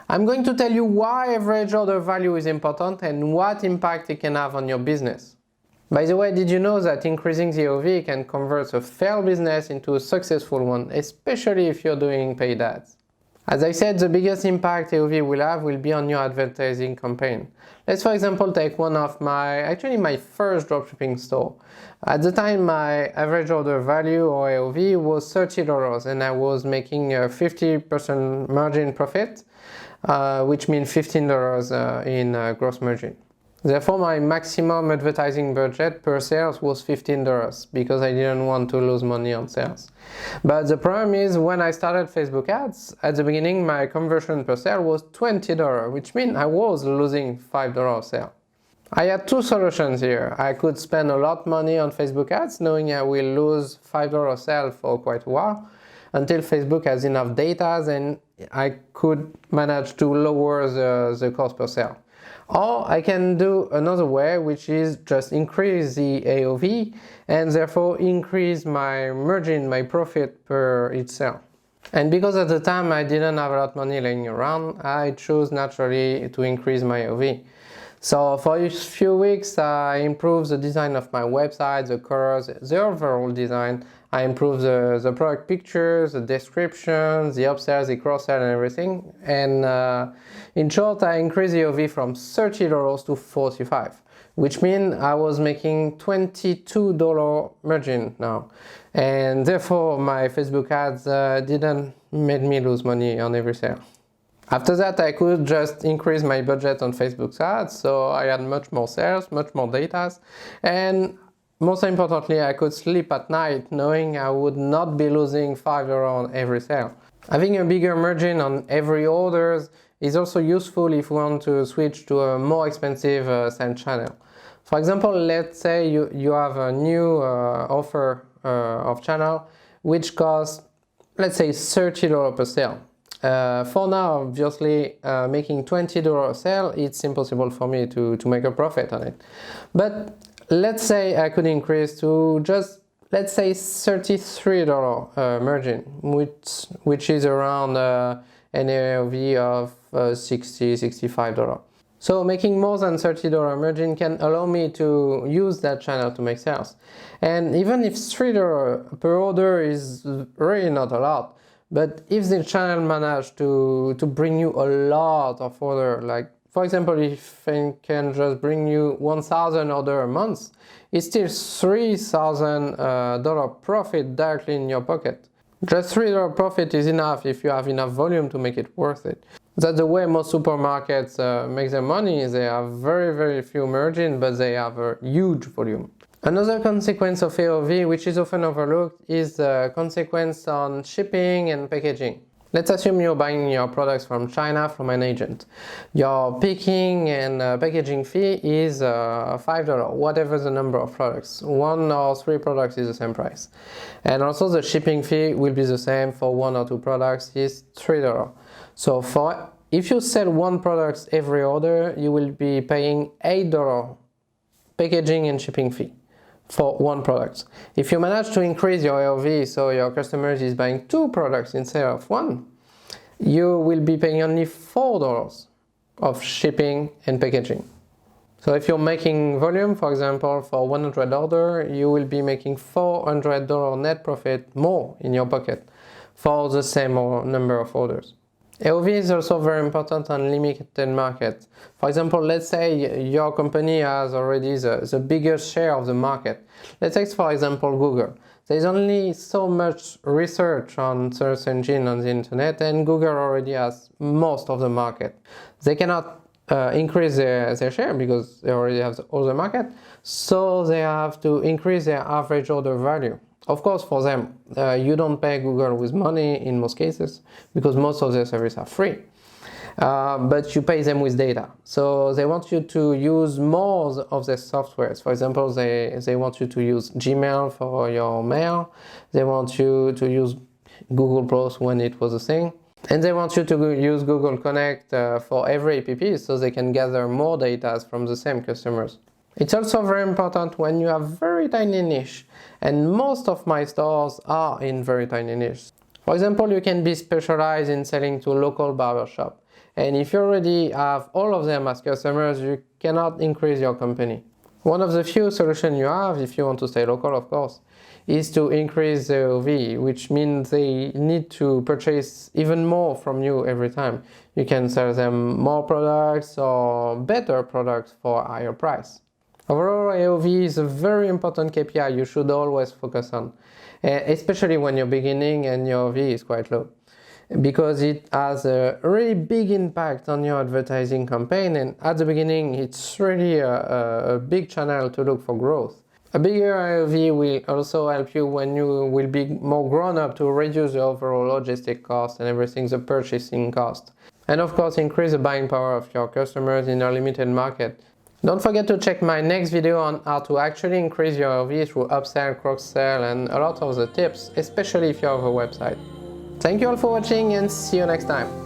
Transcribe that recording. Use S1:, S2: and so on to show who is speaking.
S1: I'm going to tell you why average order value is important and what impact it can have on your business. By the way, did you know that increasing the AOV can convert a failed business into a successful one, especially if you're doing paid ads? As I said, the biggest impact AOV will have will be on your advertising campaign. Let's for example take one of my first dropshipping store. At the time my average order value or AOV was $30 and I was making a 50% margin profit, which means $15 in gross margin. Therefore, my maximum advertising budget per sales was $15 because I didn't want to lose money on sales. But the problem is when I started Facebook ads, at the beginning my conversion per sale was $20, which means I was losing $5 sale. I had two solutions here. I could spend a lot of money on Facebook ads knowing I will lose $5 sale for quite a while until Facebook has enough data and I could manage to lower the cost per sale. Or I can do another way, which is just increase the AOV and therefore increase my margin, my profit per each sale. And because at the time I didn't have a lot of money laying around, I chose naturally to increase my AOV. So for a few weeks I improved the design of my website, the colors, the overall design. I improved the product pictures, the description, the upsell, the cross-sell and everything. And in short, I increased the AOV from $30 to $45, which means I was making $22 margin now. And therefore my Facebook ads didn't make me lose money on every sale. After that, I could just increase my budget on Facebook ads, so I had much more sales, much more data, and most importantly, I could sleep at night knowing I would not be losing $5 on every sale. Having a bigger margin on every order is also useful if you want to switch to a more expensive sales channel. For example, let's say you have a new offer of channel which costs, let's say, $30 per sale. For now, obviously, making $20 sale, it's impossible for me to make a profit on it. But let's say I could increase to just, let's say, $33 margin, which is around an AOV of $60, $65. So making more than $30 margin can allow me to use that channel to make sales. And even if $3 per order is really not a lot, but if the channel managed to bring you a lot of orders, like for example, if it can just bring you 1,000 orders a month, it's still $3,000 profit directly in your pocket. Just $3 profit is enough if you have enough volume to make it worth it. That's the way most supermarkets make their money. They have very few margin, but they have a huge volume. Another consequence of AOV, which is often overlooked, is the consequence on shipping and packaging. Let's assume you're buying your products from China from an agent. Your picking and packaging fee is $5, whatever the number of products. 1 or 3 products is the same price. And also the shipping fee will be the same for 1 or 2 products, is $3. So if you sell 1 product every order, you will be paying $8 packaging and shipping fee for 1 product. If you manage to increase your AOV so your customers is buying 2 products instead of 1, you will be paying only $4 of shipping and packaging. So if you're making volume, for example, for 100 orders, you will be making $400 net profit more in your pocket for the same number of orders. AOV is also very important on limited market. For example, let's say your company has already the biggest share of the market. Let's take for example Google. There's only so much research on search engine on the internet and Google already has most of the market. They cannot increase their share because they already have all the market, so they have to increase their average order value. Of course, for them, you don't pay Google with money in most cases because most of their services are free. But you pay them with data. So they want you to use more of their softwares. For example, they want you to use Gmail for your mail. They want you to use Google Plus when it was a thing. And they want you to use Google Connect for every app so they can gather more data from the same customers. It's also very important when you have very tiny niche, and most of my stores are in very tiny niche. For example, you can be specialized in selling to a local barbershop, And if you already have all of them as customers, you cannot increase your company. One of the few solutions you have, if you want to stay local, of course, is to increase the AOV, which means they need to purchase even more from you every time. You can sell them more products or better products for a higher price. Overall, AOV is a very important KPI you should always focus on, especially when you're beginning and your AOV is quite low, because it has a really big impact on your advertising campaign, and at the beginning it's really a big channel to look for growth. A bigger AOV will also help you when you will be more grown up to reduce the overall logistic cost and everything, the purchasing cost. And of course increase the buying power of your customers in a limited market. Don't forget to check my next video on how to actually increase your AOV through upsell, cross-sell and a lot of the tips, especially if you have a website. Thank you all for watching and see you next time.